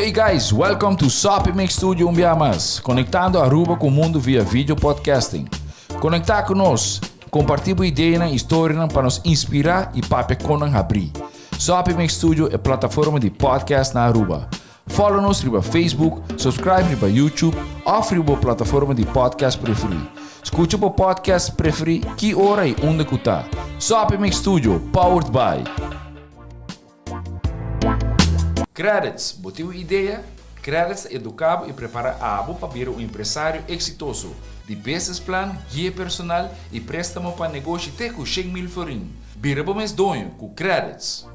Hey guys, welcome to Sopi Mix Studio Umbiamas, conectando Aruba com o mundo via vídeo podcasting. Conectar conosco, compartilhar ideias e histórias para nos inspirar e para abrir. Sopi Mix Studio é plataforma de podcast na Aruba. Follow-nos no Facebook, subscribe no YouTube ou na plataforma de podcast preferido. Escute o podcast preferido que hora e onde que está. Sopi Mix Studio, powered by Credits. Botiu ideia? Credits educava e prepara a abo para ser um empresário exitoso. De business plan, guia personal e préstamo para negócio até com 100 mil florim. Bira bom mês donho com Credits.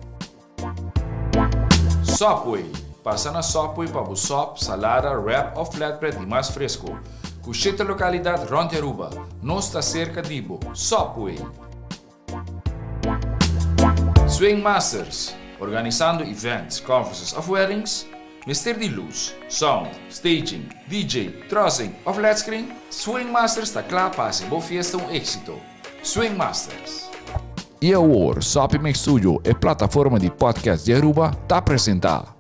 Subway. Passa na Subway para o sop, salada, wrap ou flatbread e mais fresco. Com 7 localidades rond Aruba. Nós está cerca de Ibo. Subway. Swing Masters. Organizando events, conferences ou weddings. Mister de luz, sound, staging, DJ, trussing ou flat screen. Swing Masters está claro para ser boa fiesta um êxito. Swing Masters. E agora, Sopi Mix Studio é plataforma de podcast de Aruba, está apresentar.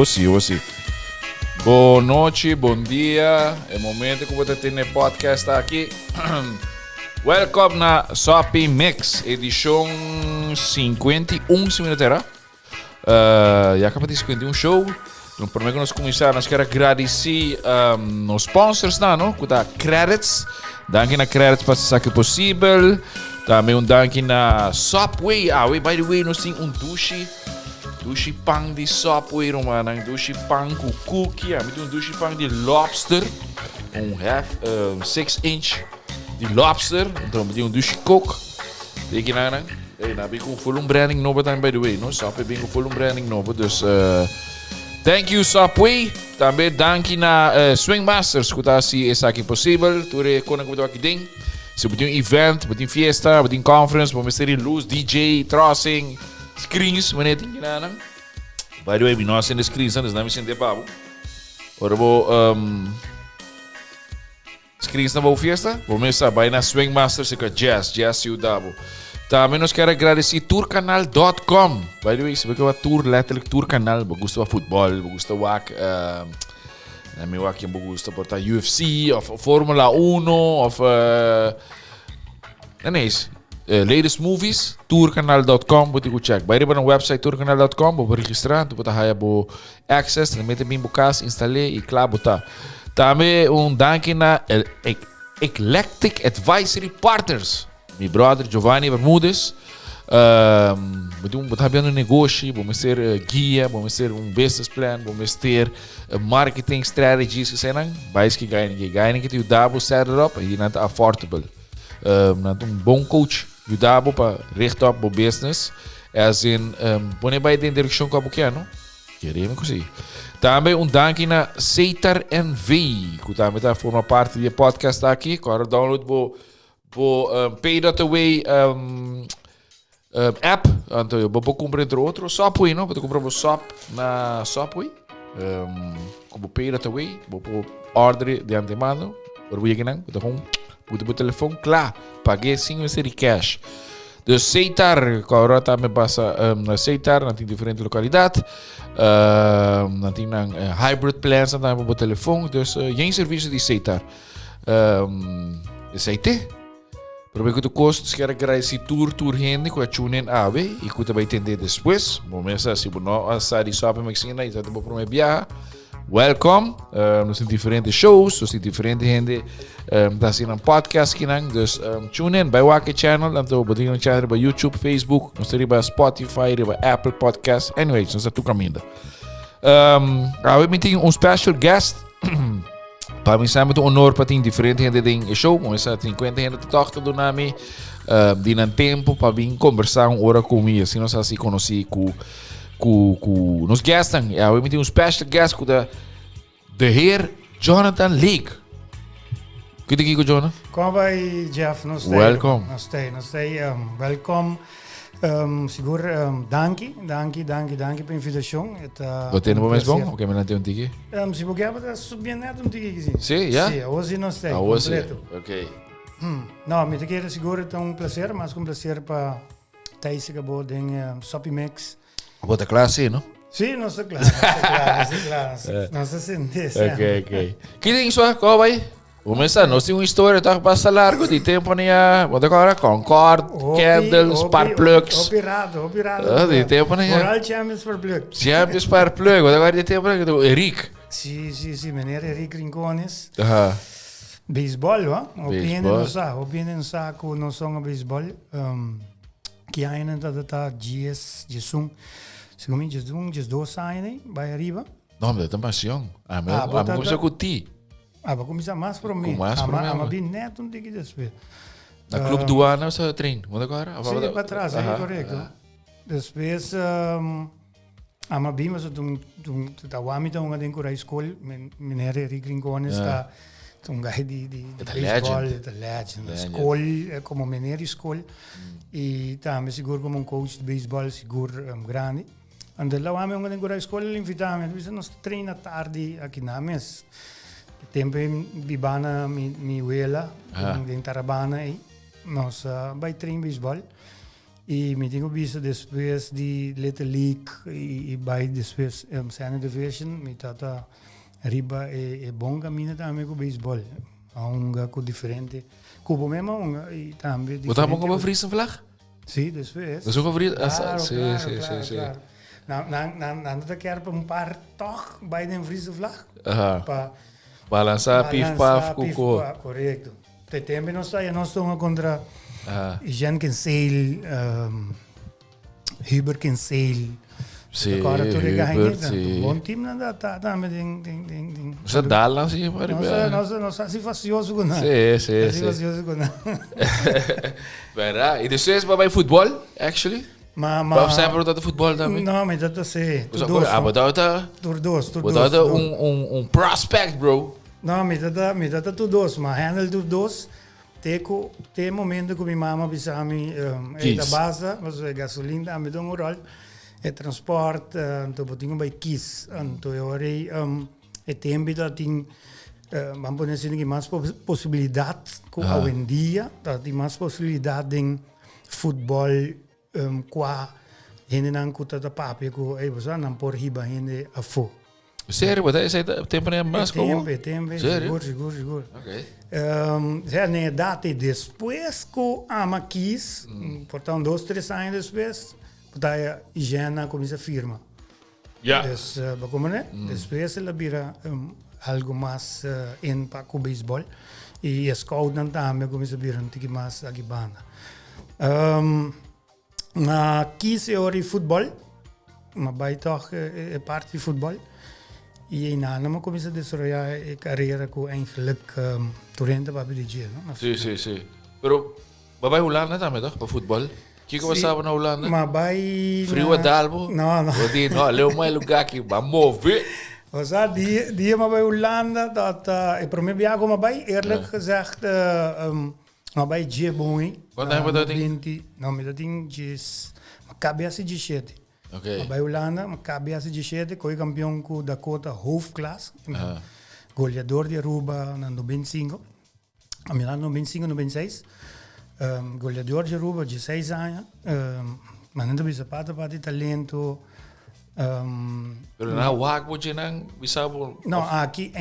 Sim. Boa noite, bom dia. É o momento que você tem podcast aqui. Welcome na Sopi Mix, edição 51, se me terá. Já acaba de 51 show. Então, primeiro que nós começar, nós queremos agradecer nos sponsors, não? Que dá Credits. Danke na Credits para ser possível. Também danke na Subway. By the way, nós temos Dushi pang de Subway, romana. Dushi pang com cookie. Tem dushi pang de lobster. 6 inch de lobster. Então, tem dushi coke. Tem aqui na bem com full branding novo também, by the way. No? Subway bem com full branding novo. Dus, thank you, Subway. Também danke na Swing Masters. Que está assim, essa aqui possível. Tu reconhece aqui dentro. Se você tem um event, você tem festa, você tem conference, você tem luz, DJ, trussing, screens, você tem nada. By the way, nós temos screens, nós não temos papo. Ora, screens na boa festa, vamos vai na Swing Masters com Jazz e o Dabo. Também nós queremos agradecer tourcanal.com. By the way, se você vai tour, letterlijk tour canal, você gosta de futebol, você gosta de na meu aqui eu gosto de portar UFC, ou Fórmula 1, ou latest movies, tourcanal.com, você pode check. Vai para o website tourcanal.com, você registrar, você pode ter access, você mete bem o caso, instalar e claro, botar. Também danke na Eclectic Advisory Partners, meu brother Giovanni Bermudez. Vamos ter um negócio, vamos ter guia, vamos ter business plan, vamos ter marketing strategies que são mais que ganham que o dabo set it up e não é affordable. Bom coach o dabo para recht up o business, assim, põe bem dentro da direção que eu quero, queremos assim. Também danke na Seitar NV, que também forma parte do podcast aqui, agora download o Pay.away app, então eu vou comprar entre outros Subway, não? Vou comprar o Sop na Subway, como Pay.away, vou order de antemano, vou ir aqui não, vou o telefone, claro, paguei sem ser de cash. De Seitar, agora também passa na Seitar, não tem diferente localidade, não tem hybrid plans, não tem o telefone, dus geen serviço de Seitar. Aceite? Porque o custo se quer agradecer tour gente que tune in ave e que vai entender depois. Começa se não assar e sobe maxina e já depois para uma viagem. welcome. Nós temos diferentes shows, nós temos diferente gente. Nós temos um podcast aqui, dus tune in bij Wake Channel. Dan we beginnen channel bij YouTube, Facebook, nós temos bij Spotify, bij Apple Podcast. Anyway, nós estamos caminhando. We temos special guest. Para mim sempre um honor para ter diferente gente em show, mas tem 50 gente que toca do nome. De um tempo para vir conversar uma hora comigo, assim nós assim conheci com nos guests. We temos special guest com de heer Jonathan Leek. Que te com Jonathan? Kom bij Jeff, nog steeds. Welkom. Nog steeds. Welkom. Seguro, danke per invitação. Wat tem no momento bom? Ok, mas não tem tiki. Se você quer subir neto tiki. Sim, já? Sim, hoje não sei. Hoje. Ok. Não, me quero seguro é prazer, mas prazer para Thais que acabou de Sopimix. Bota classe, não? Sim, nossa claro. Nossa sente. Ok. Que tem isso aqui, vai? Começar, nós temos uma história que passa largo de tempo, né? Bota agora Concord, Candles, Sparplugs. Operado. De tempo, né? Moral Champions Sparplugs. Champions Sparplugs, bota agora de tempo, né? Eric. Sim, meneer Eric Rincones. Baseball, Baseball, opinion sa ko no song baseball. Que ainda tá dias de sum. Segundo dias 2 anos, vai arriba. Não, mas é uma paixão. Mas começa com ti. Vai começar mais para mim. Mas bem neto não tem que despedir. Na clube do ano você treina, manda agora. Sim, para trás, é correto. Depois ama bem, mas tu tá o âmbito onde tem que ir à escola, minério Eric Rincones tá um gajo de baseball, é legend. Escola, como minério escola, e também seguro como um coach de baseball, seguro grande. Ande lá o homem onde tem que ir à escola, ele invita-me, diz nós treina tarde aqui na mesa. Tempo bibana mi wela, em Tarabana aí, nós vai treinar baseball. E me tenho visto depois de Little League e vai depois Senior Division, me tata riba é bom caminho também com beisebol. Onga com diferente, cubo mesmo onga e também diferente. Você tá bom com a frisa vlag? Sim, depois. Você com frisa? Claro. Não quer para par toch bij de frisa vlag. Para balançar pif paf cuco. Correto. Também não sai, nós estamos contra Jan Kinsale, Huber Kinsale. Sim, Huber, bom time não tá também tem. Você dá lá sim, para ver. Nós assim facioso com nada. Sim. Facioso com nada. Verdade. E depois vai futebol, actually? Mas sempre perguntar de futebol também? Não, mas dá sei. Mas dá um prospect, bro. Não, me dá tudo dois, mas handle tudo dois. Tem momento que minha mama bisami da base, mas é gasolina, me dá um rol, é transporte, então eu tenho vai kiss, então eu orei é tempo da tem vamos poder dizer que mais possibilidade com hoje em dia, tem mais possibilidade em futebol qua gente não cuta da papel com aí você não por riba gente a fo. Sério, mas esse tempo não é mais como? Tempo, seguro. Ok. Já na data depois que a maquis, portanto 2, 3 anos depois, a higiene começa a firma. Já. Como né? Depois ela vira algo mais em para o beisebol e a scout também começa a virar um pouco mais aqui banda. Na 15 horas de futebol, mas vai toch é parte de futebol. E ainda não começa a desenvolver a carreira com eigenlijk Torrente para dirigir, não? Sim. Pero vai Holanda também, tá? Para futebol. Que você sabe na Holanda? Mas vai frio Dalbo? Não. Não, leu mais lugar aqui, vamos ver. Ou seja, dia mas vai Holanda, dat é para mim viajar mas vai eerlijk gezegd, mas vai dia bom, hein? Quanto tempo dat ding? Não, mas dat ding diz, mas cabeça de 7. Okay. Bij Holanda, maar KBS de 7, foi campeão com Dakota hoofdklasse. Goleador de Aruba na 95. A Milan 95, 96. Goleador de Aruba de 6 anos. Mas não tem sapata para talento. Pero na wag mo dyan bisa mo? Não, aqui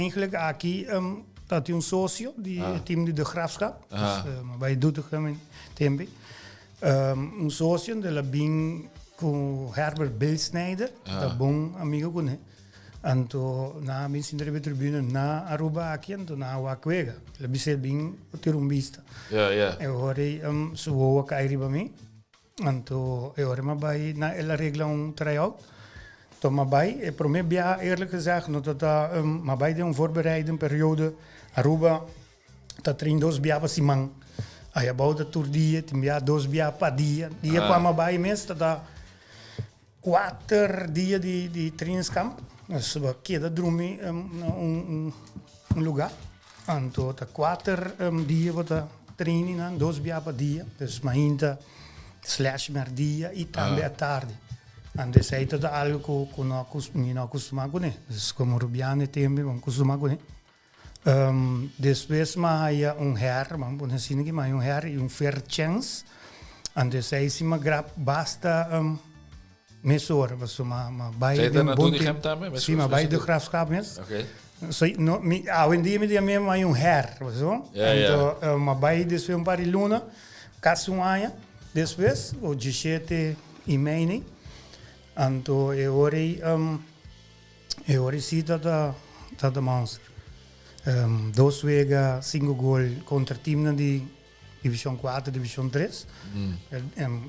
tem sócio de time de Graafschap. Dus bij Doetinchem tempo. Sócio de la Bing com Herbert Bill Snyder, tá bom amigo com ele. Anto na bin sindere tribune na Aruba aqui anto na Wakwega. Labi ser bem tirumbista. Eu orei suo cairi ba mi. Anto eu orei mabai na ela regla tryout. Então mabai e pro me bia eerlijk gezegd no dat mabai de voorbereiding periode Aruba ta train dos bia pa simang. Aí a bouda tour dia, timbia dos bia pa dia. Dia qua mabai mes ta 4 dias de trainingskamp. Dus we keren drumi lugar. Anto ta 4 dias we training aan, 2 dias per dia. Dus mainta / mer dia e também à tarde. Ande sei tot algo que não costuma com né. Dus como rubiane tempo não costuma com né. Depois mais her, mas por assim que mais her e fair chance. Ande sei se ma grab basta mesor, was ma bij de bonte. Sim, maar bij de graafschap mes. Oké. So no mi in dia me dia me mai her, was so. Então, ma bij des um par luna, casuaia, depois o 17 e meia. Anto e ori cita da monster. 2 wegen 5 goal contra time di Division 4, Division 3.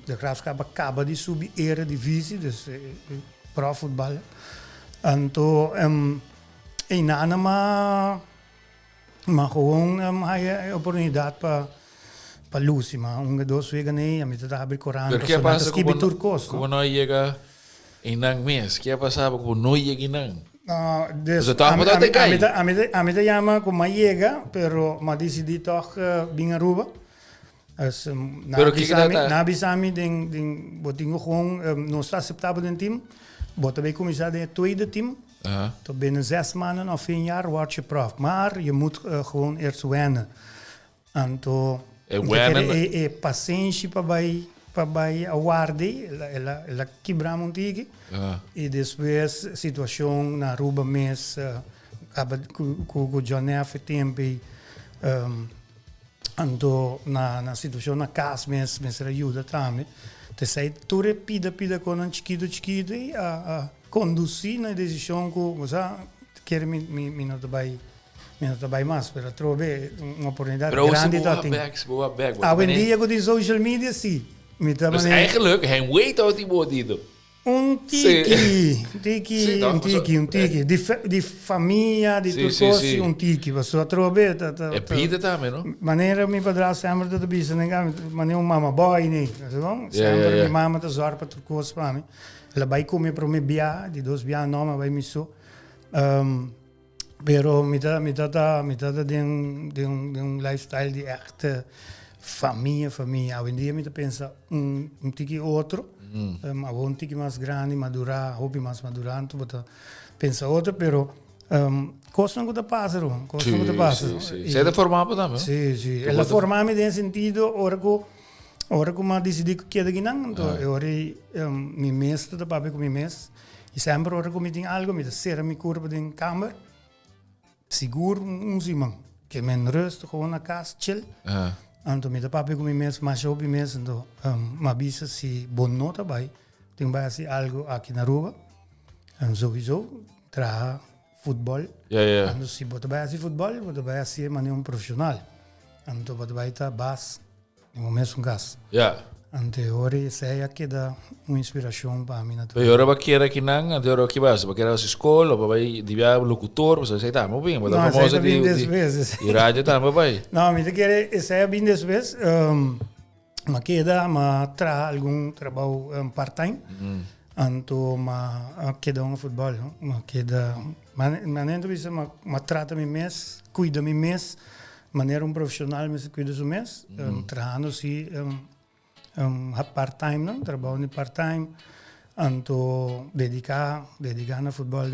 De Graafschap acaba de subir Eredivisie, dus profvoetbal. En toen, in Nana, maar gewoon had je oportunidade para Lucy, maar 2 weken nee, je moet het hebben Koran. Porque pasa como no llega inang mes, que pasaba como no llega inang. A mim chama como llega, pero ma decidi toch binga Aruba. As na bisami ding botingo gewoon no sta acceptabel in team. Bota bij commissar de tweede team. Tot binnen 6 maanden of 1 jaar word je prof. Maar je moet gewoon eerst wennen. En to paciência para bij awarde, ela quebramos um tigre. E depois situação na Aruba mês com o John F. tempo. Ando na situação na casa mesmo ajuda também. Te sei tu repida com um chiquito e a conduzir na decisão que você quer me não vai mais, para trovar uma oportunidade grande da tem. Hoje em dia com os social media sim. Dus eigenlijk, hij weet wat hij moet doen. tiki. De família, de tudo, tiki. Você trobe. É pida também, não? Maneira me padrão sempre tudo bisa, né? Maneira mama boy, né? Sempre minha mama tá zorra para tudo coisa para mim. Ela vai comer para me bia, de 2 bia não, vai me so. Pero me tá de lifestyle de echt família. Hoje em dia me pensa tiki outro. Um tiki mais grande, madurar, hobby mais madurante, bota pensa outro, pero coisa não passa, Você é formado também? Sim. Ela formava nesse sentido, ora que eu decidi que queria que não, então eu me mestre da papai com me mestre, e sempre ora que me tem algo, me ser minha curva de câmera, seguro simão, que me rust gewoon na casa, chill. Então, me dá papai com mas eu me mesmo, então, avisa se bom nota vai, tem base algo aqui na Aruba, sowieso, traga futebol, então, se bota base futebol, bota base maneira profissional, então, bota base base, no mesmo caso. Anterior, sei que dá uma inspiração para mim. E agora vai querer que não, agora que vai querer a escola, vai divia locutor, você sei tá, muito bem, mas a famosa de rádio tá, vai. Não, me quer sei bem desvez, mas queda, mas tra algum trabalho part-time, então mas queda futebol, mas queda, mas nem isso, mas trata me mês, cuida me mês, maneira profissional, mas cuida do mês, treinando se part-time, não? Trabalho part-time, então dedicar na futebol,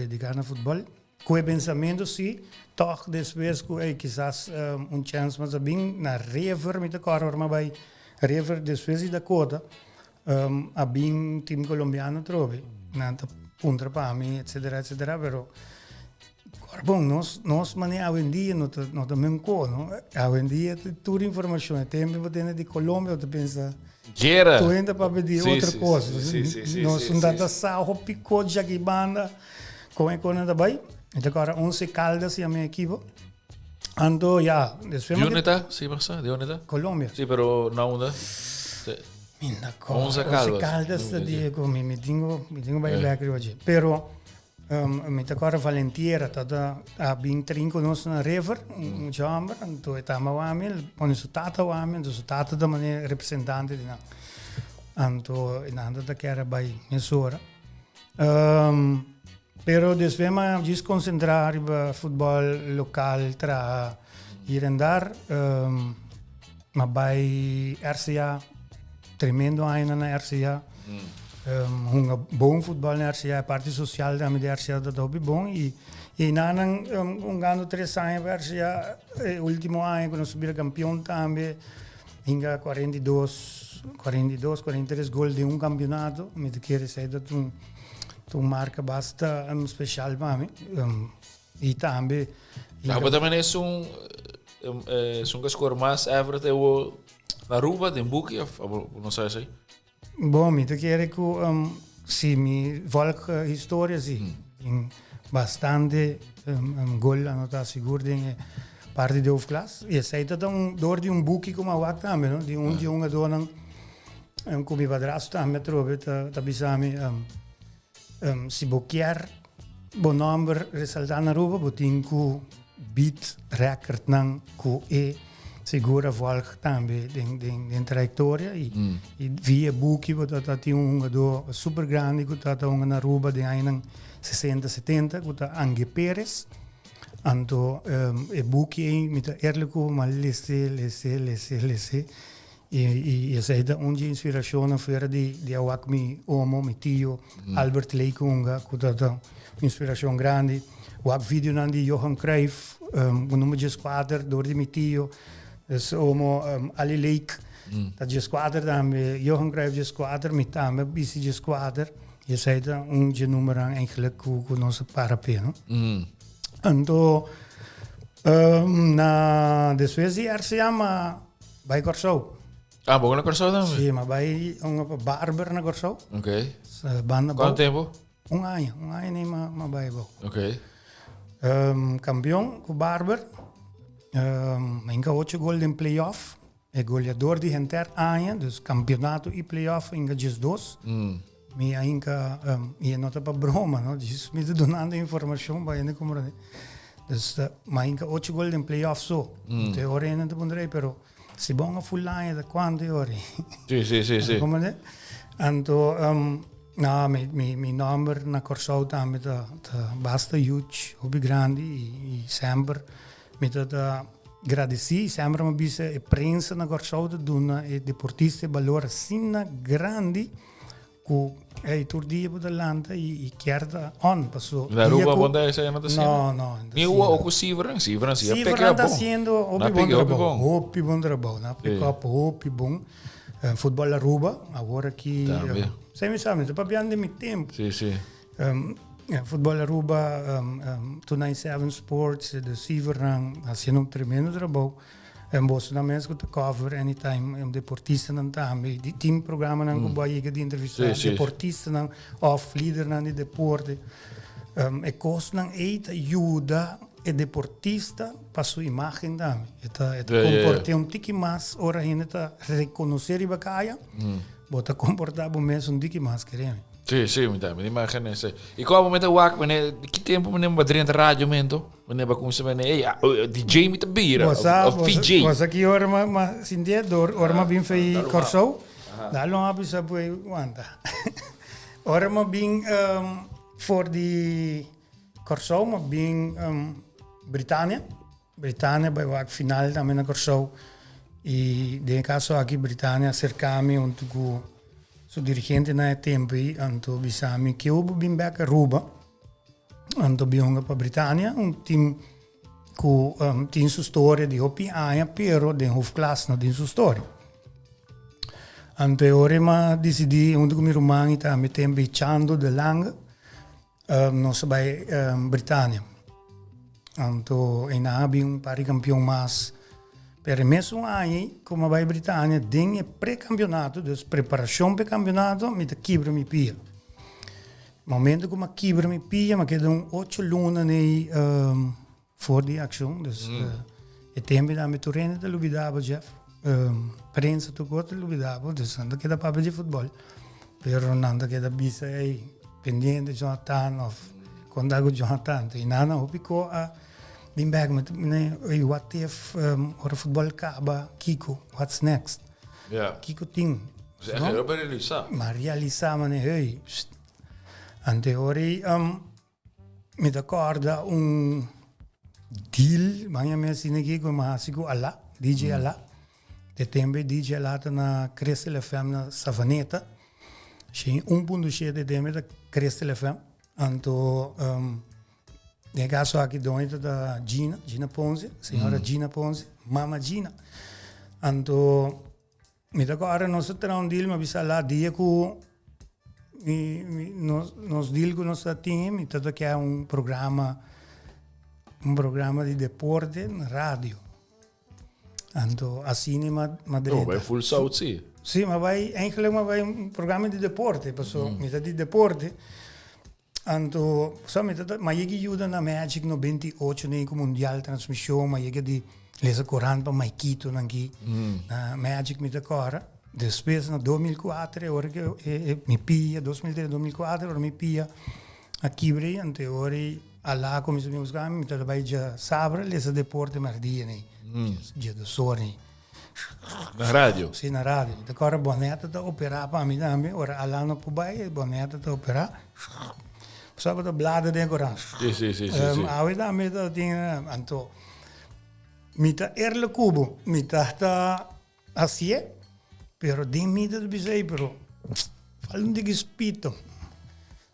com o pensamento se toch depois que quizás chance mas bem na River me tocar mas vai River depois da cota a bem time colombiano trove na punta para mim etc, pero bom nós maneira hoje em dia não também não hoje em dia tudo informação tempo para ter de Colômbia tu pensa tu ainda para pedir outra coisa. Nós não dá sal, picou de jaquibanda, com a cona daí. Então agora 11 Caldas e a minha equipe. Ando, ya, después ¿De dónde está? Sí, pasa. ¿De dónde está? Colombia. Sí, pero no onda. Sí. Minda, 11 Caldas da Diego, me tengo back hoje. Pero me agora Valentiera, tá a bem trinco nos na river, jammer, então etama wami, pone su tata wami, então su tata da maneira representante de na. Então, nada da que era by mesora. Pero después me quis concentrar no futebol local tra ir andar, mas vai RCA, tremendo ano na RCA, bom futebol na RCA, a parte social da RCA da dobi bom e nanan ganho 3 anos na RCA, último ano quando subir campeão também, hinga 42, 43 gols de campeonato, me quer dizer que tu marca basta special para mim e também Mas também é que score mais average na Aruba, tem book of não sei se. Bom, me quer que se me volta história sim, bastante gol anota seguro de parte de classe e sei que door de book como a também, não? De um dona como padrasto também trobe tá bisami se boquear bom número ressaltar na Aruba, botin ku beat record nang ku segura volta também de trajetória e via buki botata ti do super grande que tá na Aruba de ainda 60 70 que tá Ange Pérez anto buki mit erliku mal lesse e essa é onde inspiração fora de awak mi omo mi tio Albert Leikunga que tá inspiração grande o vídeo de Johan Cruyff o número de squadra door de mi tio dus omo Ali Lake dat de squadra também Johan Cruyff de squadra mi também BC de squadra e essa é de número eigenlijk que nós para pena então na depois de RCA vai Corsou. Ah, bom na Corsou também? Sim, mas vai barber na Corsou. Ok. Quanto tempo? ano nem mas vai bom. Ok. Campeão com barber. Ainda 8 gols em playoff. É goleador de enter ano, dus campeonato e playoff ainda 2. Me ainda e não tá para broma, não? Diz me dando informação para ainda como dus mas ainda 8 gols em playoff só. Então ora ainda não pondrei, pero se bom a full line da quanto ora. Sim. Como é? Então mi number na Corsou também tá basta huge, hobby grande e sempre me tá agradeci, sempre me bisa a prensa na Corsou da dona e deportista valor assim grande que é turdia por delante e querda on passou. Na Aruba bunda essa não tá sendo. Não. Mi o Sivran, sim, Sivran tá sendo hobby bom trabalho, na pick up hobby bom. Futebol Aruba, agora que sem me sabe, tá bem de meu tempo. Sim. Futebol Aruba, Tunai 7 Sports, de Sivran, fazendo tremendo trabalho. Bosso na mesa que cover anytime deportista não também de team programa não que vai de entrevista deportista não off leader não de deporte e costa não ajuda e deportista para sua imagem também comporta tiki mais ora ainda tá reconhecer e bacaia bota comportar bom mesmo tiki mais queremos. Sim, me imagina isso. E qual momento que tempo me lembro de rádio momento? Me lembro como se DJ me tabira, ou VJ. Você aqui ora mas sindia dor, ora mas bem foi Corsou. Dá long abis apoio wanta. Ora mas bem for the Corsou, mas bem Britânia vai o final também na Corsou. E de caso aqui Britânia cercami onde so dirigente na tempo anto bisami que eu bem back a Aruba anto bionga para Britânia team que tem sua história de hopi aia pero de hoofdklasse não tem sua história anto ora ma decidi onde com meu irmão tá me tempo chando de lang não se vai Britânia anto em abi pari campeão mais per mesmo ano, como vai Britânia, tem pré-campeonato, dus preparação para campeonato, me quebra mi pia. momento que ik kieber me pia, maar ik heb een 8 luna nee voor die actie. Dus het tempo dat met Torrente te lubidabo Jeff. Prensa tu corte lubidabo, dus dan que da papel de futebol. Pero nanda que da bisa pendiente Jonathan of condago Jonathan. E nana hopico a din bag met what if or futebol kaba Kiko, what's next? Ja. Kiko ting. Dus echt heel bij Lisa. Maar realiza mane hey. Ante ori met accorda un deal, manya me sinegi ko mahasiku ala, DJ ala. De tembe DJ ala na Crystal FM na Savaneta. Sim 1.7 de tembe da Crystal FM. Anto de caso aqui doente da Gina Ponce, senhora Gina Ponce, mama Gina. Anto me da agora nós terá um deal, mas bisa lá dia com nos deal com nossa team, então que é um programa de deporte na rádio. Anto assim Madrid. Oh, bij Full South zie. Sim, mas vai um programa de deporte, passou, metade de deporte. Anto, só metade, mas ele ajuda na Magic no 28 nem com mundial transmissão, mas ele de lesa Coran para Maikito aqui na Magic me decora. Depois no 2004, ora que me pia 2003, 2004, ora me pia aqui bre ante ora alla come se buscar me trabalha já sabe lesa deporte mardia né. Dia do sorni. Na rádio? Sim, na rádio. Decora boneta da operar para mim também, ora alla no pubai boneta da operar. Sabe da blada de Coran. Sim. Awe da me da tinha anto mita erle cubo, mita ta assim, pero de mita de bisei, pero falam de que espírito,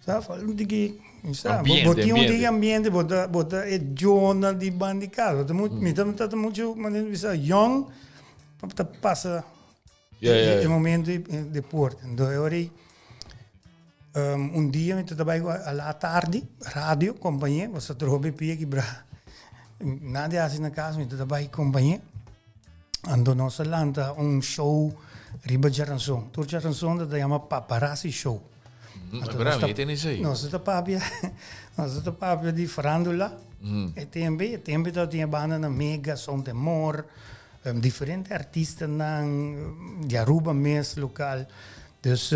sabe? Falam de que, sabe? Botinho ambiente, bota é zona de bandicado, mita muito, mas bisa young, para passa o momento de deporte. Então eu dia me trabalho à tarde, rádio, companhia, você trouxe pia que bra nada assim na casa, me trabalho companhia. Ando nós lança show riba Jaranson. Tur Jaranson da chama Paparazzi Show. Bravo, tem isso aí. Nós está papia de farandula. E tembe da tinha banda na Mega, Som Temor, diferentes artistas na de Aruba mes local. Dus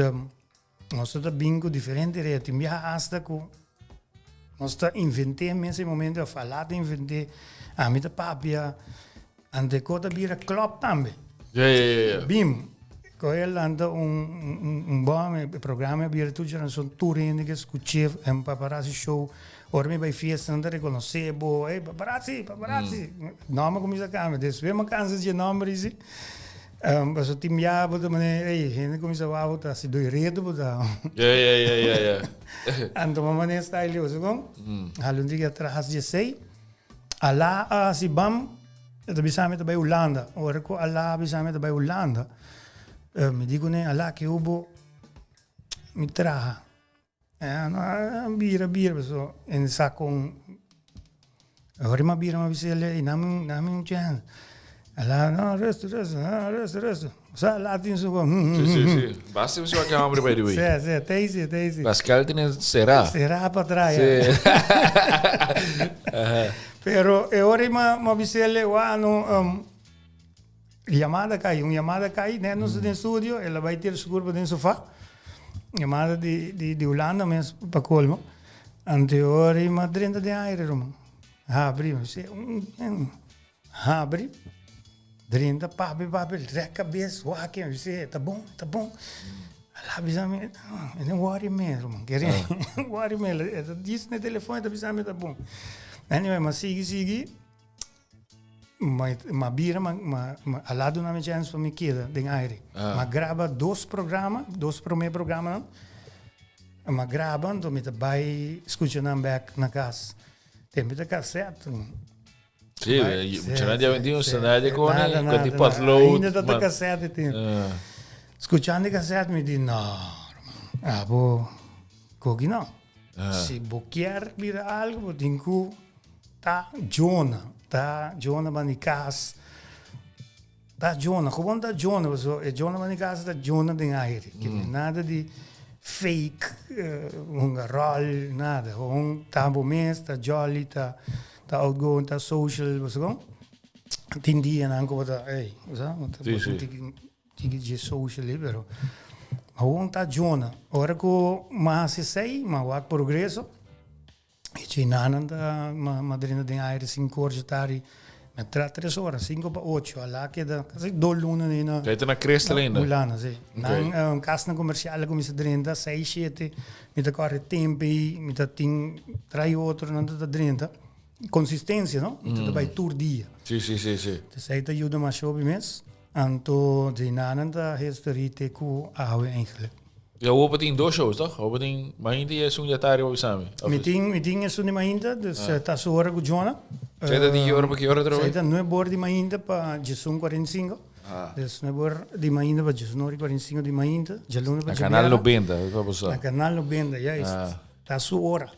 nós está bingo diferente rete. Me hasta com nós está inventei nesse momento a falar de inventei a minha papia ante cota bira club também. Bim. Coel anda bom programa bira tu já são touring que escutei em Paparazzi Show. Ora me vai fiesta anda reconhecer bo, paparazzi. Nome como isso cá, mas depois uma cansa de nome assim. Mas o time já botou mané, gente como isso vai botar se dois redo botar. Ando uma mané style uso com. Halun diga atrás de sei. Ala si bam, da bisame da Holanda. Ora ko ala bisame da Holanda. Me digo né ala que hubo me traha. No bira so en saco. Ora ma bira ma bisele e nami chance. Ala no resto. Sa latin so com. Sim. Basta você vai chamar by the way. Sim, teisi. Pascal tem será. Será para trás. Pero ora ma bisele wa no chamada cai, né, no estúdio, ela vai ter seguro para dentro do sofá. Chamada de Holanda mesmo para colmo. Anterior ma 30 de aire, Roman. Abre, abre. 30 papel, recabeça, que você tá bom. Lá bisame, não worry mesmo, mano. Querem worry mesmo. Diz no telefone, tá bisame tá bom. Anyway, mas sigue. Mas bira, ao lado na minha chance para me queda, de aire. Mas grava dois primeiros programas. Mas grava, então me vai escutando back na casa. Tem muita cassete. Sì, c'era di aventi un scenario con i potload. Ainda da cassete tem. Escutando a cassete me diz, não, bo, cogi não. Se boquear vira algo, tem que tá Jona Manicas. Tá Jona, gewoon tá Jona, é Jona Manicas, tá Jona de aire. Que nada de fake, un rol, nada. Gewoon tabo mes, ta jolly, ta outgoing, ta social, was gewoon. Tindi en anche wat, hey, tiki social libero. Gewoon ta jona. Ora ko mas se sei, ma wat progresso. E ci nananda madrina de aire 5 ore tari. Met 3 horas, 5 para 8, lá que da, quase 2 lunas na. Kijk na Christel ainda. Mulana, sim. Na casa comercial como se drinda 6, 7, met corre tempo, met ting 3 outro não tá drinda. Consistência, não? Então vai tour dia. Sim. Então aí tá ajuda mais sobre mês. Anto de nananda history te ku awe eigenlijk. Ja, we hebben 2 shows, toch? We hebben maar Hindi is een jaar op samen. Meeting is niet ainda, dus tá só hora com Jona. Sei dat die hora que hora erover? Sei dat não é bor de ainda para Jesus 45. Dus não é bor de ainda para Jesus 45 de ainda. Jaluna para Canal Lobenda, dat was zo. Na Canal Lobenda, ja, is tá só hora.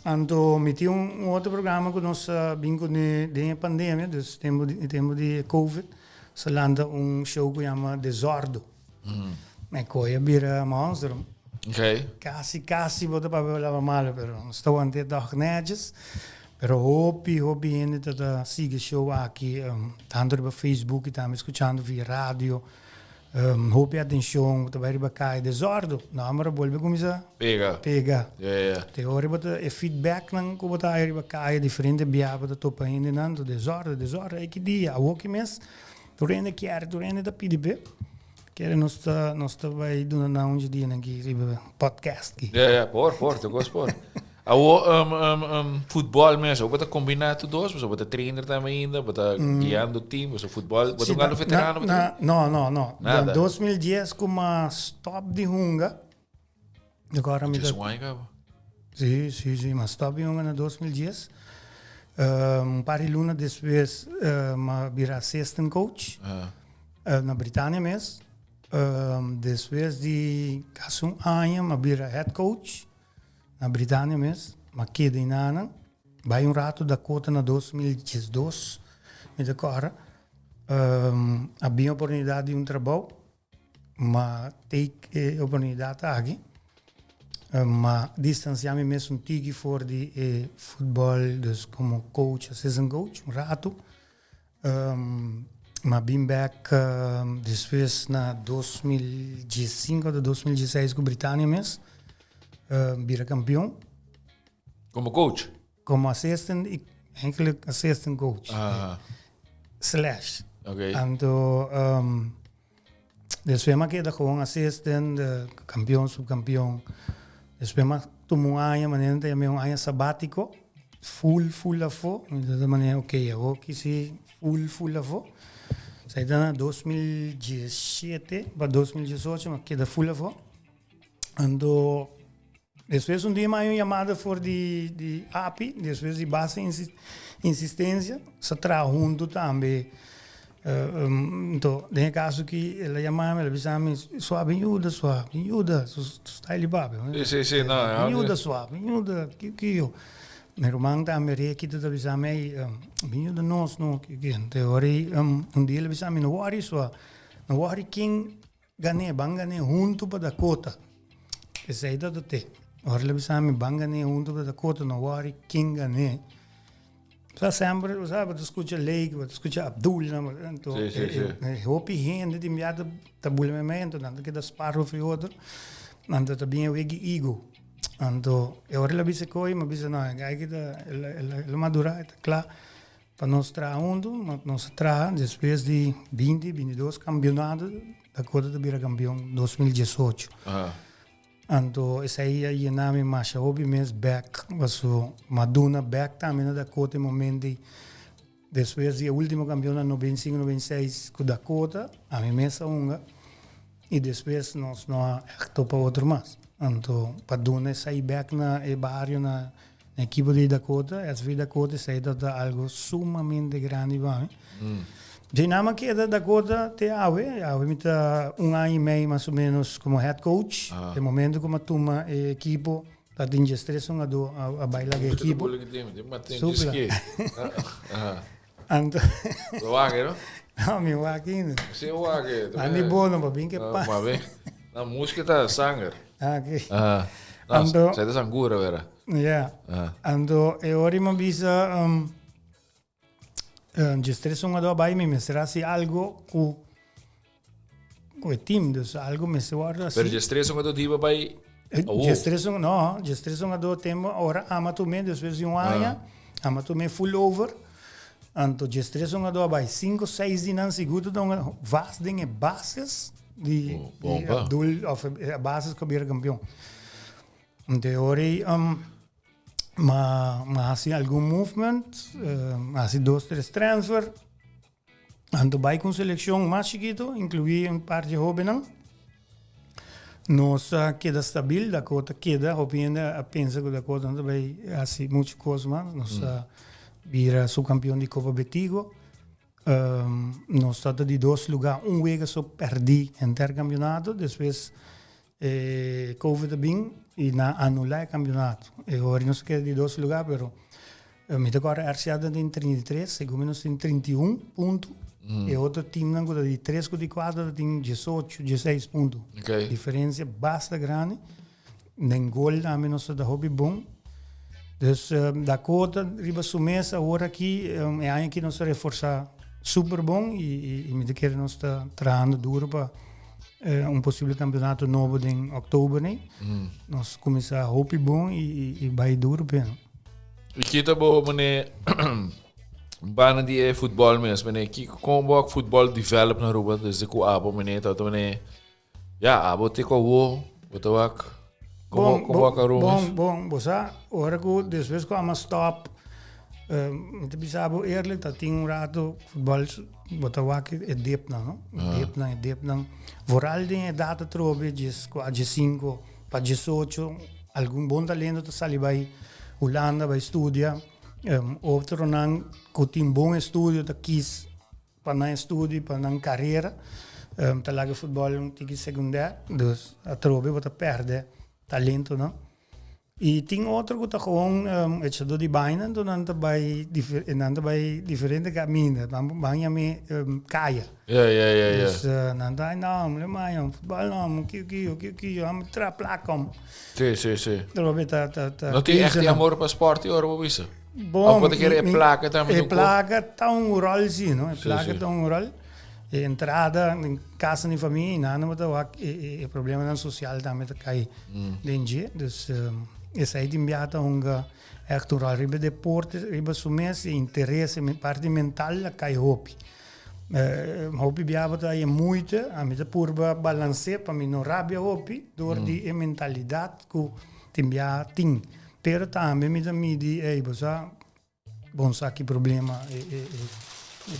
Ando meti outro programa que nós bingo de pandemia, dus tempo de COVID, se landa show que chama Desordo. Me coia bira monster. Ok. Casi bota para lavar mal, pero estou ante dag netjes. Pero hopi ainda dat siga show aqui, tanto por Facebook e também escutando via rádio. Hopi atenção, tá vai ribacar Desordo. Não, mas volve começar. Pega. Ja. Te hora bota feedback nang ko bota aí ribacar diferente bia bota topa ainda nando Desordo, é que dia, o que mês. Durante da PDB. Quer nós vai doen na onde dia aqui podcast aqui. Ja, por, tu gosto por. Futebol mesmo, bota combinar tudo dois, você bota trainer também ainda, bota guiando o time, você futebol, bota um veterano. Não. Nada. Em 2010 como stop de hunga. Agora me dá. Sim, mas stop de hunga na 2010. Pari luna depois ma vira assistant coach. Na Britânia mesmo. Depois de caso ano, ma vira head coach. Na Britânia mesmo, mas que de nana, vai rato da cota na 2012, me decora, havia oportunidade de trabalho, mas tem oportunidade aqui, mas distanciar-me mesmo tique fora de futebol, dus como coach, assistant coach, rato, mas vim back depois na 2015 ou 2016 com a Britânia mesmo, vira campeão. Como coach? Como assistant, eigenlijk assistant coach. Slash. Okay. Então, depois me queda gewoon assistant, campeão, subcampeão. Depois me tomo maneira de um ano sabático, full a fo. De maneira, ok, eu quis full a fo. Saí da 2017 para 2018, me queda full a fo. Então, depois dia mais chamada for de API, depois de base insistência, se traz junto também. Então, tem caso que ela chamava, ela dizia, suave, ajuda, está ali, babe. Sim, não. Ajuda, suave, ajuda, que eu. Meu irmão também requita, ela dizia, ajuda nós, não, que teoria, dia ela dizia, não worry quem ganha, bangane junto para da cota. Essa é a ideia do te. Ora le bisami bangane junto da cota no worry quem ganha. Só sempre, sabe, tu escuta Lake, tu escuta Abdul, então hopi gente de meada tabulamento, não que das parro foi outro, não tá bem o ego. Então, ora le bise coi, mas bise não, gai que ela madura, tá claro. Para nós trazer nós traz depois de 22 campeonatos da cota de Bira campeão 2018. Então, esse aí é nome mais hobby mesmo back, mas o Maduna back também da cota em momento de depois de último campeonato 95-96 com da cota, a mim mesmo unga e depois nós não estou para outro mais. Então, para Duna sair back na barrio na equipe de Dakota, essa vida Dakota sai da algo sumamente grande, vai. Dinama que da Dakota te ave me tá ano e meio mais ou menos como head coach, de momento como tuma equipo tá de ingestressão a bailar a equipo. Super. Então, o wagen, não? Não, meu wagen. Sim, o wagen. Ani bom, não bem que pá. Mas bem. Na música tá sanger. Ok. Nossa, sai da sangura, vera. Yeah. Ando e ora ma bisa gestire un ado bai mi será si algo cu o team dus algo me se guarda Per assim. gestire un diba by Gestire un ado tempo ora ama tu me después de año ama tu me full over. Anto gestire un ado bai 5 6 dias seguro dan vas dinge bases di Abdul of bases que bir campeão. De ora ma assim algum movement, assim 2 3 transfer. Ando vai com seleção mais chiquito, incluí um par de jovens. Nós queda stabil, da cota queda, opina pensa que da cota ando vai assim muitas coisas mais. Nós vira subcampeão de Copa Betigo. Nós está de 2 lugares, vez só perdi intercampeonato, depois Covid bem e na anular o campeonato. E agora nós queda de 2 lugares, pero me agora arciada em 33, segundo nós em 31 pontos. E outro time de 3 com de 4 tem 18, 16 pontos. Okay. Diferença bastante grande. Nem gol também nós da hobby bom. Então, da cota, riba sumesa, agora aqui, é ano que nós reforçar super bom e me quer nós está trabalhando duro para possível campeonato novo em outubro, né? Nós começar hobby bom e vai duro pena. E kita bo mane bana di futebol mes mane ki como o futebol develop na ruba desde ku abo mane ta mane abo te ko wo botawak como a ruba bom bosa ora ku depois ko ama stop te bisabo eerlijk dat ting rato futebol botawak e depna no depna vooral de data trobe jes ko a 5 pa 18 algum bom talento to sali vai Holanda vai studia outro não cotim bom estudo da quis para não estudo para não carreira talaga futebol um tique secundário dus a trobe bota perde talento não e tem outro que tá com echado de baina então não vai diferente caminho banha me caia dus não dá não mais futebol não que am tra placam sim trobe tá não tem echt amor para esporte ora o isso bom pode querer placa também placa tá rol sim não placa tá rol entrada em casa de família não é problema social também tá cai dentro dus essa aí de imediato echt rol riba deporte riba sumes interesse parte mental cai hobby hobby biaba tá é muito a mim purba balancear para mim não rabia hobby door die mentalidade que tem pero também me di bosa bom saque problema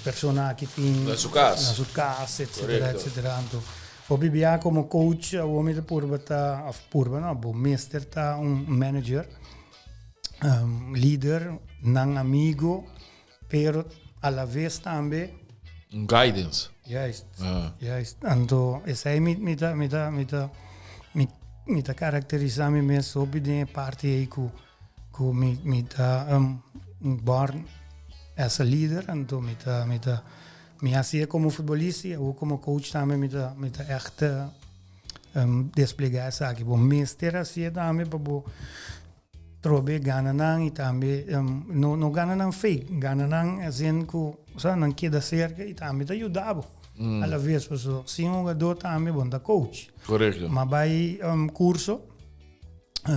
persona que tem na sua casa etc. Então o bibia como coach o homem de purba não bom mestre tá manager líder não amigo pero a la vez também guidance yes então essa aí me caracteriza me mesmo obedem parte aí que me born as a leader então me assim como futebolista ou como coach também me echt desplegar essa aqui bom mestre assim também para trobe gana não e também não gana não fake gana não assim que só não queda cerca e também te ajudava alla vez pessoa sim um jogador também bom da coach correto mas vai curso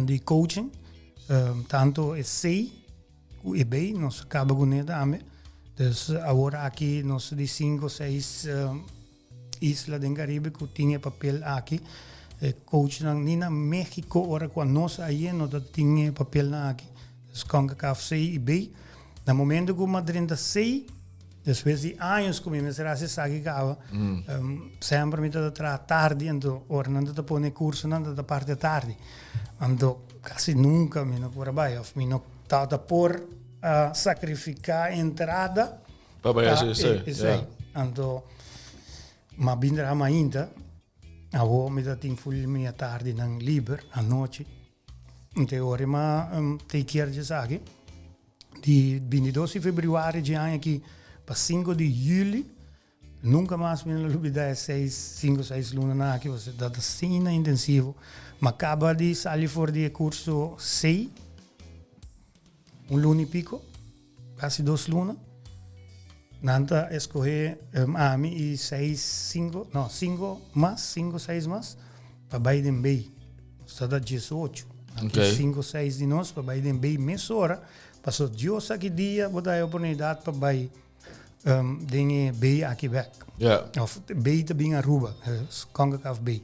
de coaching tanto C e B nós acaba com ele também então agora aqui nós de 5 6 islas do Caribe que tinha papel aqui coach na México ora quando nós aí não tinha papel aqui então com C e B no momento que Madrid C depois de anos como será se sabe que sempre me tra tarde então ora não te põe curso não da parte tarde então quase nunca me não por baixo me não tá por sacrificar a entrada para então mas bindra ainda agora me dá tem full minha tarde não livre à noite então ora mas tem que ir de sabe de 22 de fevereiro de ano aqui para 5 de julho Nunca mais me lubida 5 ou 6 lunas na aqui, você dá cena intensivo. Mas acaba de sair for de curso 6, luna e pico, quase 2 lunas. Nanta escolher a mim e 5, 6 mais, para Biden Bay. Está da 18. Ok. 5 ou 6 de nós, para Biden Bay, meia hora. Passou Deus aqui dia, vou dar a oportunidade para Bay, dengue Bay aqui back. Yeah. Of Bay também Aruba, Concacaf Bay.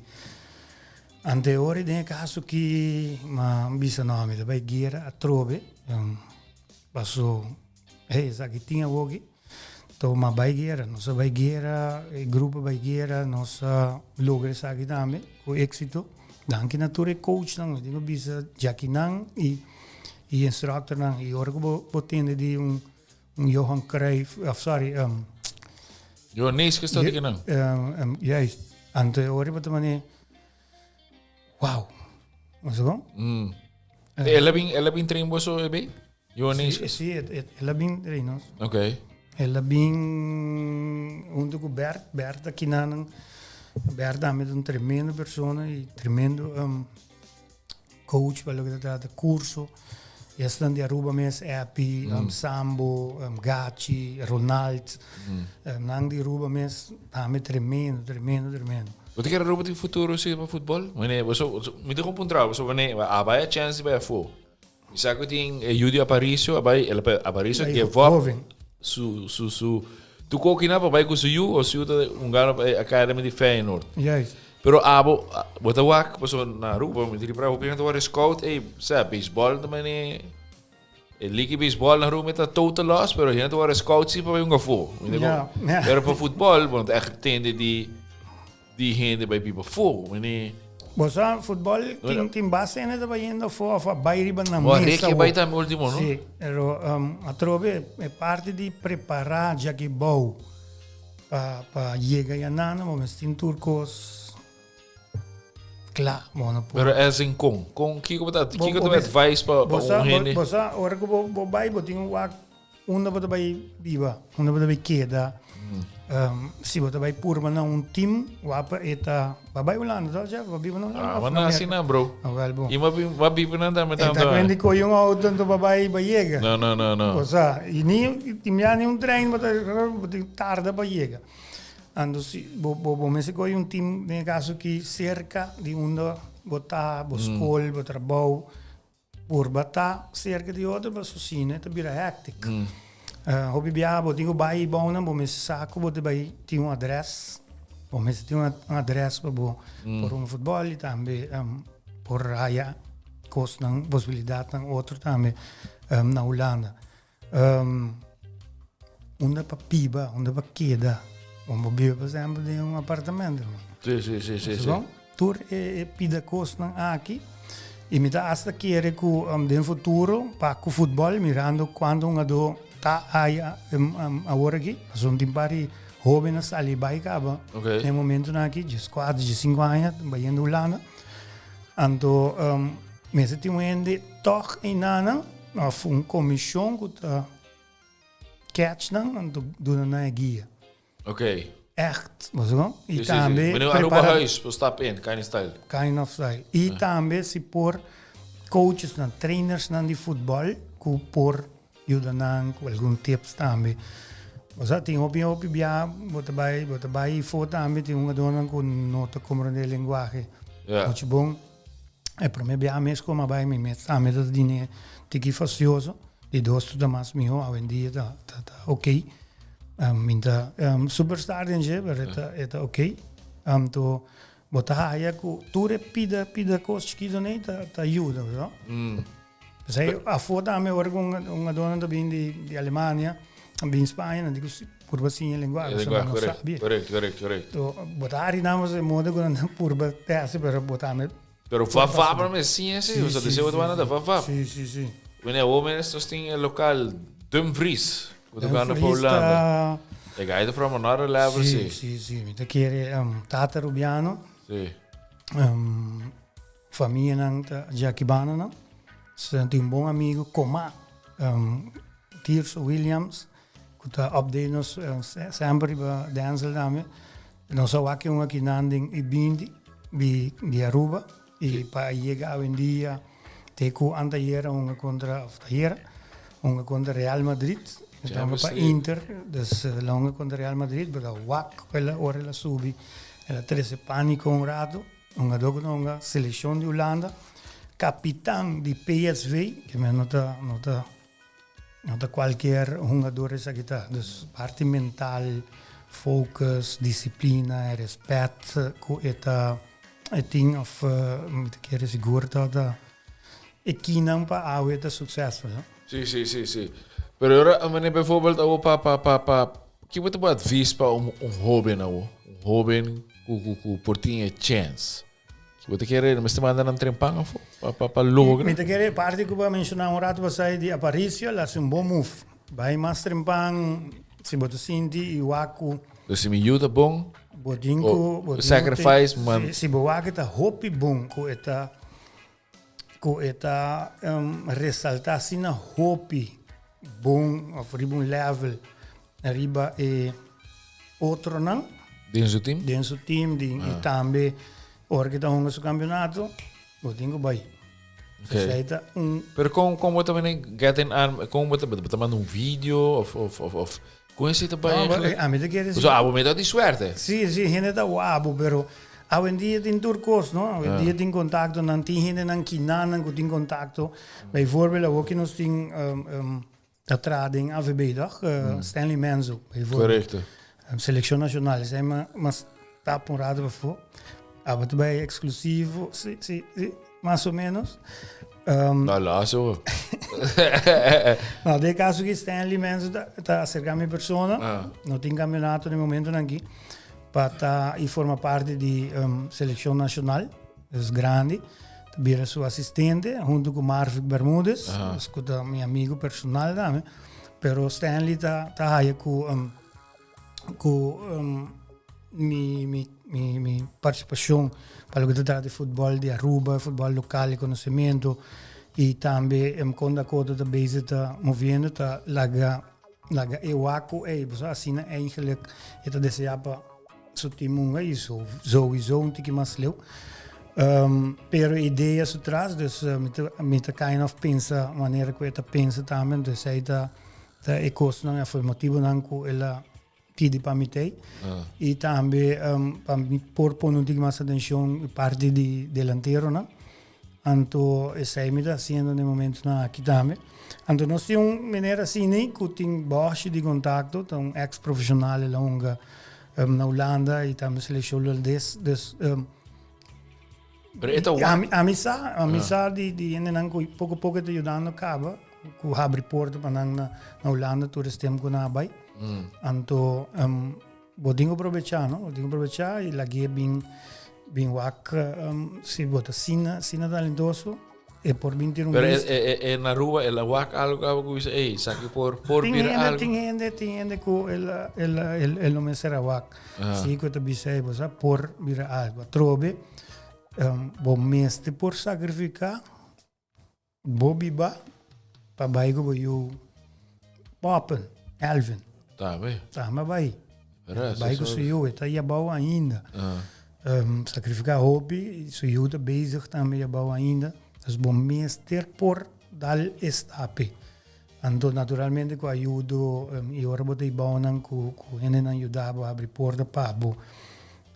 Anteriore dengue caso que, mas bisa nome, da Bay Guerra, a Trobe, passou, aqui tinha hoje. Então, uma baigueira, nossa baigueira, grupo baigueira, nossa logra aqui também, com êxito. Danke nature coach nang, digo bisa Jackie nang e instructor nang, e ora ko potende di Johan Cruyff, Jo, nee, que está aqui não. Juist, ante ora botamane, wow, mas bom? Ela bem treino você é bem? Jo, nee. Sim, ela bem treinos. Ok. Ela bem junto com Bert aqui na Bert é uma tremenda pessoa e tremendo coach para o que trata curso. Estão de Aruba mesmo, Epi, Sambo, Gachi, Ronald. Nang de Aruba mesmo, também tremendo. Wat quer Aruba de futuro se para futebol? Wanneer we zo met de compuntrouw, zo wanneer abai a chance bij voor. Isa ko ting Judy Aparicio, abai Aparicio que vop su tu kokina pa bai ku su yu o su ungano academy de Feyenoord. Juist. Pero abo bota wak paso na Aruba met die praat op een toer scout sa baseball de mane ligi baseball na Aruba met dat total loss, pero hier toer scout si pa bai un gafo. Pero pa football want echt tende die hende bij people voor wanneer Bosa futebol tim base ainda estava indo a bairiba na mesa. mesa. O vai também último, não? Sim, pero a trove é parte de preparar já que bom para chegar a nana, mas tem turcos claro, mano. Pero é assim com que tu advice para hende. Bosa, ora que vou vai, vou tinha uma para vai viva, uma para vai queda. Se você vai por um time, wapa eta babai ulan, já babi não lá. Ah, mas assim não, bro. E babi não dá metade. Então quando que eu auto do babai baiega. Não. Cosa, e nem tinha nenhum treino, mas tarde baiega. Ando se bo me se coi time nesse caso que cerca de onde botar, escola, botar trabalho, por botar cerca de outro, mas assim, né, tá vira hectic. Hobby biabo, digo bai bom não, bom me saco, bote bai tinha adresse, bom me tinha adresse para por futebol e também por raia cost não possibilidade não outro também na Holanda. Onde para piba, onde para queda, bom biba por exemplo de apartamento. Sim. Tur pida cost não aqui. E me dá hasta querer que no futuro para o futebol mirando quando do tá aí agora aqui, são tempari jovens ali vai acaba. No momento aqui, de 4, de 5 anos, vai indo lá. Então, mas tem um ende toch em nana, comissão que tá catch não, então do na guia. Ok. Echt, mas não? E também mas não Aruba huis, para stap in, kind of style. E também se por coaches, trainers de futebol, que por ajudam com alguns tips também. Você tem opinião bia, bota vai foto também tem uma dona com nota compreender linguagem. Muito bom. É para mim bia mesmo como vai me met também das dinhe tiki facioso de dois tudo mais meu hoje em dia tá ok. Minta superstar dinhe, mas tá ok. Então bota aí que tudo pida coisas que não tá ajuda, não? Sei, a foto também agora com uma dona também de Alemanha, também Espanha, não digo por assim a linguagem, correto. Então, botar aí nós é moda quando por bater para botar me. Pero vavá para mim sim, você disse o nada vavá. Sim. Quando é homem, estes têm local Dumfries, o lugar na Holanda. É gaida from another level, sim. Então quer Tata Rubiano. Sim. Família não Jaquibana, não? Tem um bom amigo, Coma, Tirso Williams, kuta update nos sempre ba Denzel dame. Non so wa che una kinanding I bindi bi Aruba e pa llega hoy en día teku anda era una contra Real Madrid. Estamos pa Inter, dus longa contra Real Madrid, pero wak quella ora la subi e la 13 panico un rato, una dopo una selezione di Olanda, capitán di PSV, che mi nota qualche jugador esa que tá, dus parte mental, focus, disciplina, respect, ko eta ting of moet ik keren seguro dat ik kienam pa awe eta succesvol, no? Sí. Pero ahora, meneer bijvoorbeeld, que você pode advies para jovem, jovem que por tinha chance. Que você quer, mas te mandar um trempang para logo. Me te quer parte que eu mencionar rato para de Aparicio, lá um bom move. Vai mais trempang, se você sente e waku. Dus me ajuda bom. Bodinko, sacrifice man. Se boa ta hopi bom ko eta resaltar sina hopi bom of ribun level riba e outro não Dentro do team di tambe ora que tá su campeonato bodinko vai. Okay. Pero como também getting aan, como você manda vídeo of conhece também. A mim te quer dizer. Abo me dá de suerte. Sim, gente tá abo, pero hoje em dia tem turcos, não? Hoje em dia tem contato, não tem gente não que não tem contato. Bijvoorbeeld ook que nós tem a trading AVB, toch? Stanley Menzo, bijvoorbeeld. Correcto. Seleção nacional, sei mas tá por lado para fora. Abo também exclusivo, sim, mais ou menos. Lá zo. No, de caso que Stanley Menzo está cercando minha persona, não tem campeonato no momento aqui, para e forma parte da seleção nacional, é grande, vira seu assistente, junto com Marvin Bermúdez, escuta meu amigo personal também, pero Stanley está aí com minha participação para o que trata de futebol de Aruba, futebol local, conhecimento. E também quando a coisa está bezig te movendo, está laga ewaku assim eigenlijk het deseaba so timunga isso sowieso um tiki mais leu pero ideia so traz dus met a kind of pensa maneira que eta pensa também dus aí tá ecos não é formativo não com ela pedi para mitei e também para me por um tiki mais atenção parte de delantero não. Anto sei me haciendo no momento na aqui também. Anto nós temos uma maneira assim nem que tem baixa de contato, um ex profissional longa na Holanda e também seleção holandês. Amizade de ainda não pouco te ajudando acaba, com abre porta para na Holanda todos temos com na bai. Anto bodingo aproveitar, não? Bodingo aproveitar e lá bem wak se bota sina talentoso e por 21 pero na rua ela wak algo que dice saque por vir algo tem gente que ele não me será wak se que te bise bosa por vir algo trobe bom mestre por sacrificar bobiba para baigo bo you poppen Elvin tá bem mas baigo sou eu está aí bom ainda sacrificar hobby, isso ajuda bezig também a bom ainda. Dus bom meester por dar estape. Ando naturalmente com ajuda e ora botei bom não com ele não ajudava a abrir porta para bo.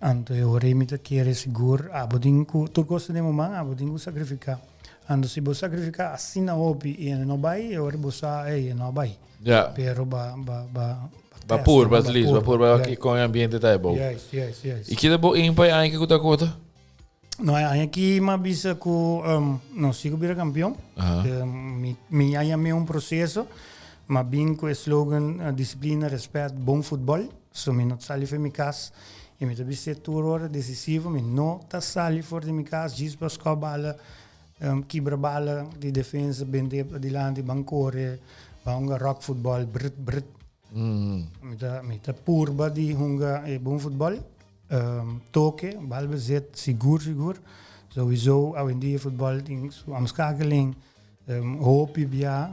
Ando eu remita querer seguro, abodin com tudo costa de momento, abodin sacrificar. Ando se você sacrificar assim na hobby e não vai, eu ora você não vai. Ja. Pero Vapor, aqui com o ambiente tá bom. Yes. E que dá em pai aí que cuta cota? Não é aqui mas bisa com não sigo vira campeão. Me é um processo, mas bem com o slogan disciplina, respeito, bom futebol. So me não sali for minha casa e me também ser turor decisivo, me não tá sali for de minha casa, diz para escola bala, quebra bala de defesa, bem de adiante, bancore, banga rock futebol, brit. Met de purba die hunga bom voetbal. Toke, balbezit, sigur. Sowieso, al in die voetbal, omschakeling, hoop via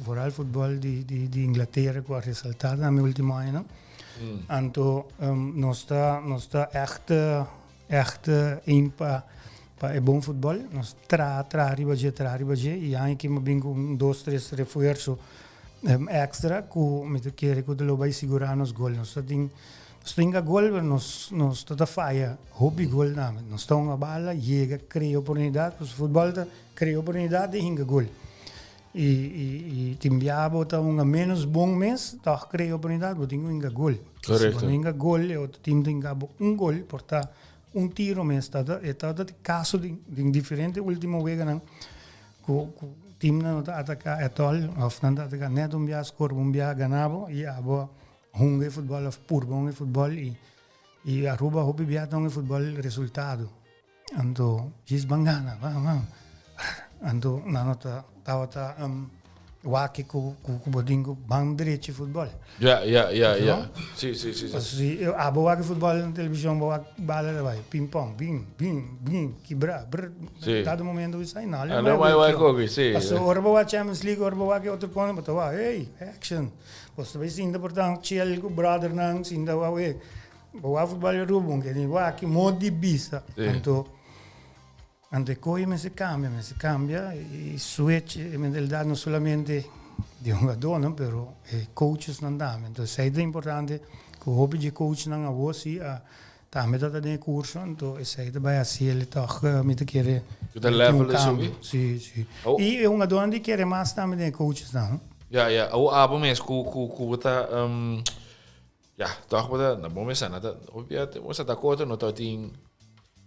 vooral voetbal die Inglaterra qua resultaten na mijn ultimo ano. Anto nosta echt een pa bom futebol, nós tra ribaje e aí que me bingo 2-3 reforço extra que me quer que lo vai segurar nos gol. Nós tinha gol, nós tá falha, hobby gol na, nós tá uma bala, chega, cria oportunidade, o futebol tá cria oportunidade e hinga gol. E timbiabo tá menos bom mês, tá cria oportunidade, botinho hinga gol. Correto. Se hinga gol, o time tinha gol, porta tiro mês, tá de caso de diferente último vez não, o time não tá atacar etol, of não tá atacar net bia score, bia ganabo e abo hunge futebol of pur bom futebol e Aruba hobby bia tong futebol resultado. Anto jis bangana, va. Anto nanota tawata waki ku bodingo bang direito futebol. Ja. Sim. Assim, abo waki futebol na televisão, waki bala vai, ping pong, bing, quebra, dado momento isso aí não. Não vai coger, sim. Assim, orba waki Champions League, orba waki outro cono, mas tá, hey, action. Você vai sim, portanto, chill com brother nang, sim, da waki. Boa futebol é rubum, que ni waki modi bisa. Ante coi me se cambia e switch in realtà non solamente di un giocatore, però coaches non dà, entonces è importante che hobby di coach non ha si ta metà del corso, entonces è da assim toch met kere de level is ook. Sì. E un giocatore di kere mas ta met de coaches dan. Ja, o abo mes ku bota ja, toch bota na bom mes nada. Obviamente, você tá conta no totin.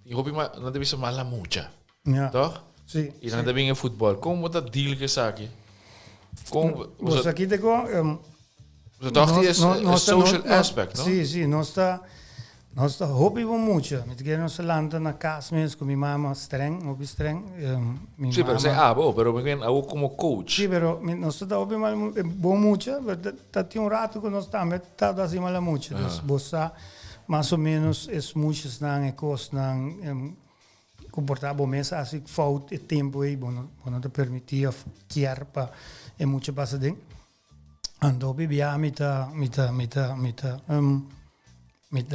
E hobby maar não deve ser mala mucha. Ja. Toch? Sì. E não deve em futebol. Como dat deal que sabe? Como você aqui te go você toch die is social aspect, não? Sì, nostra hobby va mucho. Mi che non se lanta na casa mes con mi mamma hobby streng. Sì, però sei abo, però begin abo como coach. Sì, però nostra hobby mal va mucho, tati un rato con nostra met ta da si mala mucho. Bossa mais ou menos es muitos não cos não comportava mesa assim falta tempo aí bom não te permitia querer para muito passa dentro ando bebia mita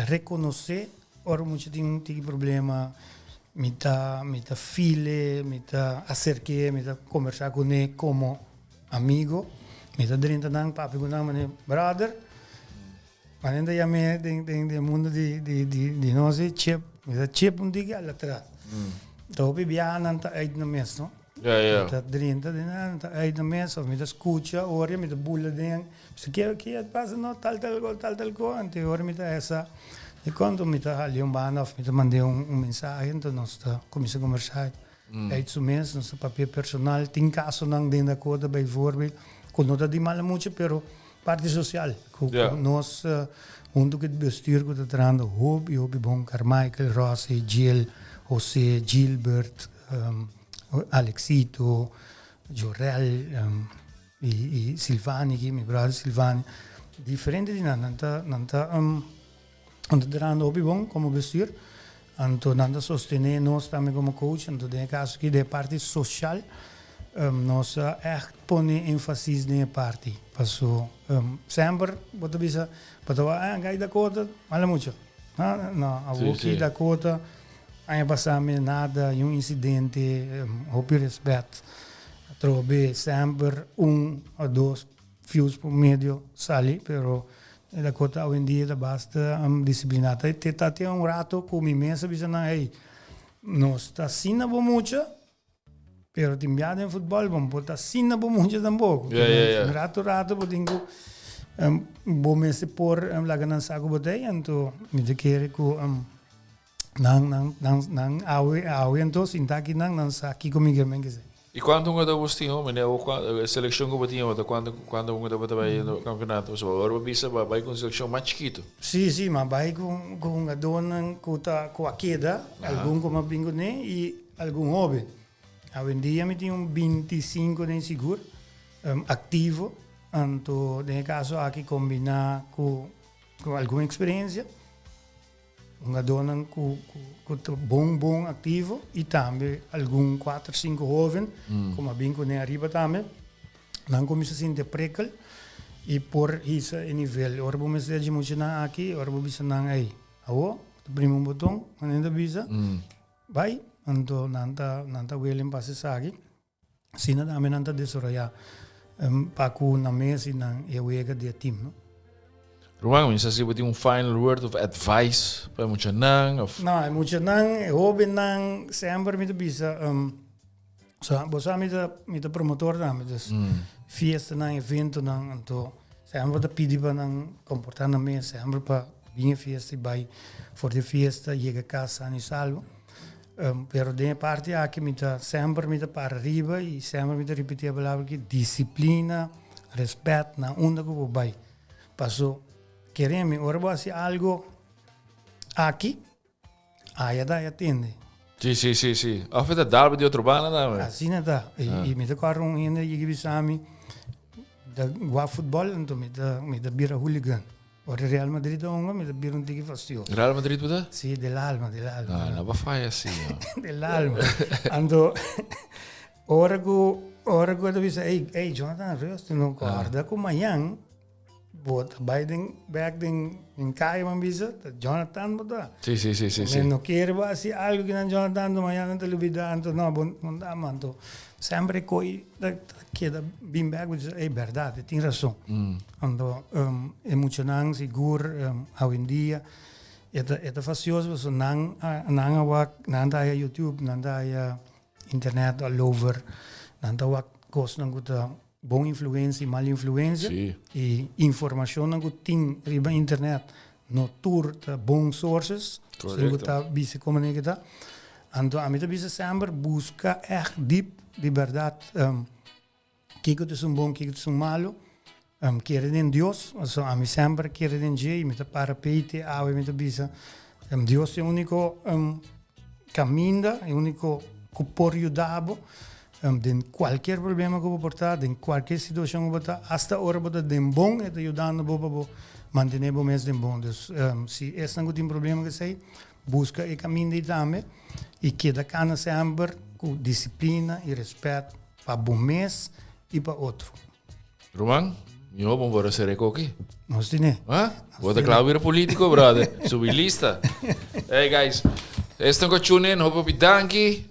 reconhecer ora muito tem problema mita file mita acerque mita conversar com ele como amigo mita dentro não papi com não brother. Maar in de mundo de nós chip diga lá atrás. Então bebia nanta uit na mes, no? Ja. Dat drinta de nanta uit na mes of met escucha ora met de bulle ding. Se que passa no tal go ante ora met essa. E quando met ali bana of met mandei mensagem então nós começa a conversar. Uit so mes, nosso papel personal, tem caso não dentro da coisa bijvoorbeeld. Quando não de mal muito, pero parte social. Nós, do que bestuur que está trando, hobby bom, Carmichael, Rossi, Jill, José, Gilbert, Alexito, Jorel, e Silvani, meu brother Silvani. Diferente de nanta trando hobby bom como bestuur, anto nanta sostener nós também como coach, anto de caso que de parte social, nós echt põe ênfase na parte. Passou sempre, bota bisa, bota gai da cota, mala muito. Não, a aqui da cota, aí passamos nada, incidente, houve respeito. Trobe sempre ou dois fios por meio sali, pero da cota hoje em dia basta disciplinada. E tem rato com imensa bisa na aí. Nós está sina muito. Pero timbiado em futebol, vamos botar assim na muito também. Rato, podingo, bom mês por lá ganan saco botei, então me quer que não awe então sinta aqui não saque comigo mesmo que E quando um dos tinham, né, a seleção que tinha, quando um dos vai no campeonato, só agora vai com seleção mais chiquito. Sim, mas vai com a dona com a queda, algum como bingo né e algum hobby. Hoje em dia, eu tenho 25 de seguro, ativo, então, no caso, aqui combinar com alguma experiência, Uma dona com bom ativo e também algum 4, 5 jovens, como bem com arriba também, não começa a sentir prekel e por isso é nível. Ora vamos dizer de muito aqui, ora vamos dizer não aí. Awo, primo um botão, ainda bisa, vai, então nanta William passa sagi, sina também nanta desoroya, paku na mesa e não eu ega de time, não? Ruang, minsan si buti final word of advice para mucha nang of Não, é muito não, hobby não, sempre me bisa, so, você me promotor também, dus fiesta não, evento não, então sempre pedi para não comportar na mesa, sempre para vir fiesta e vai for de fiesta, chega a casa e salvo. Pero de parte aqui me sempre me para arriba e sempre me repetir a palavra que disciplina, respeito na onda que eu vai. Passou queremos, agora vou fazer algo aqui, aí dá atende. Sim. Of het daar de outro bana da. Assim está. E me tocaram ainda e que sabe da gua futebol, então me da bira hooligan. Ora Real Madrid onga me da bira um tique fastio. Real Madrid buta? Sì, dell'alma. Ah, não vai faia assim. Dell'alma. Ando ora que eu disse, ei Jonathan, tu não guarda com manhã. Bot Biden back em Caio Mambisa, Jonathan bota. Sim. Não quero assim algo que não Jonathan do manhã não televisão, não bom dá manto. Sempre coi que da bem back diz é verdade, tem razão. Ando emocionante, seguro, hoje em dia é facioso, so não anda YouTube, não anda internet all over, não anda coisa não guta boa influência e má influência e informação não tem riba internet no tour de bons sources sem tá bisa comunicar então a mim bisa sempre busca deep de verdade que é um bom que é um malo querer em Deus então a mim sempre querer em Deus e me para peite a mim bisa Deus é o único caminho é o único que pode ajudar de qualquer problema que eu vou portar, de qualquer situação que eu vou portar, hasta a hora de bom é ajudando a manter o mês de bom. Então, se esse não tem problema que sei, busca o caminho de também e queda cana sempre com disciplina e respeito para bom mês e para outro. Roman, eu vou embora ser aqui. Não sei, né? Vou dar claro político, brother. Subir lista. Hey, guys. Estão com tune in, hoop op dankie.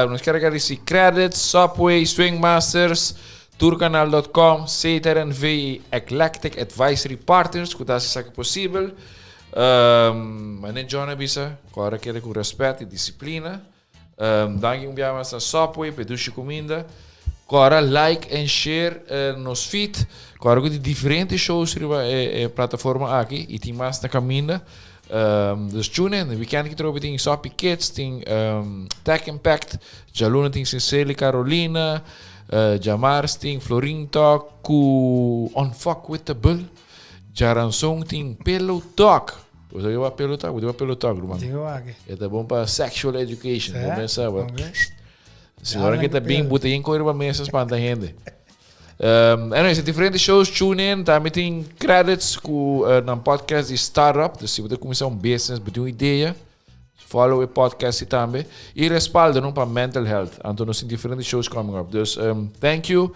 Nos carregar esse credits, Subway, Swingmasters, tourcanal.com, CTRNV e Eclectic Advisory Partners, que dá se possível. Mas nem John bisa, agora quero com respeito e disciplina. Dankie um dia mais a Subway, peduche comida. Agora like and share nos feed. Agora com diferentes shows na plataforma aqui e tem mais na caminho. Dus tune in, weekend que trouxe tem Soppy Kids, tem Tech Impact, Jaluna tem Sincerely Carolina, Jamars tem Florin Talk, ku On Fuck with the Bull, Jaransong tem Pillow Talk. Você viu a Pillow Talk? Você viu a Pillow Talk, mano? É bom para sexual education, vou pensar, se agora que tá bem, bota em coisa para mensas para a gente. Anyways, tem diferentes shows, tune in, também tem credits no podcast de startup, então se você começar business, você uma ideia, follow o podcast também, e respalda para mental health, então nós temos diferentes shows coming up, então thank you,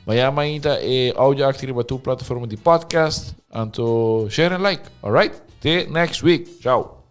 amanhã ainda é áudio activo para tua plataforma de podcast, então share and like, alright? Till next week, ciao!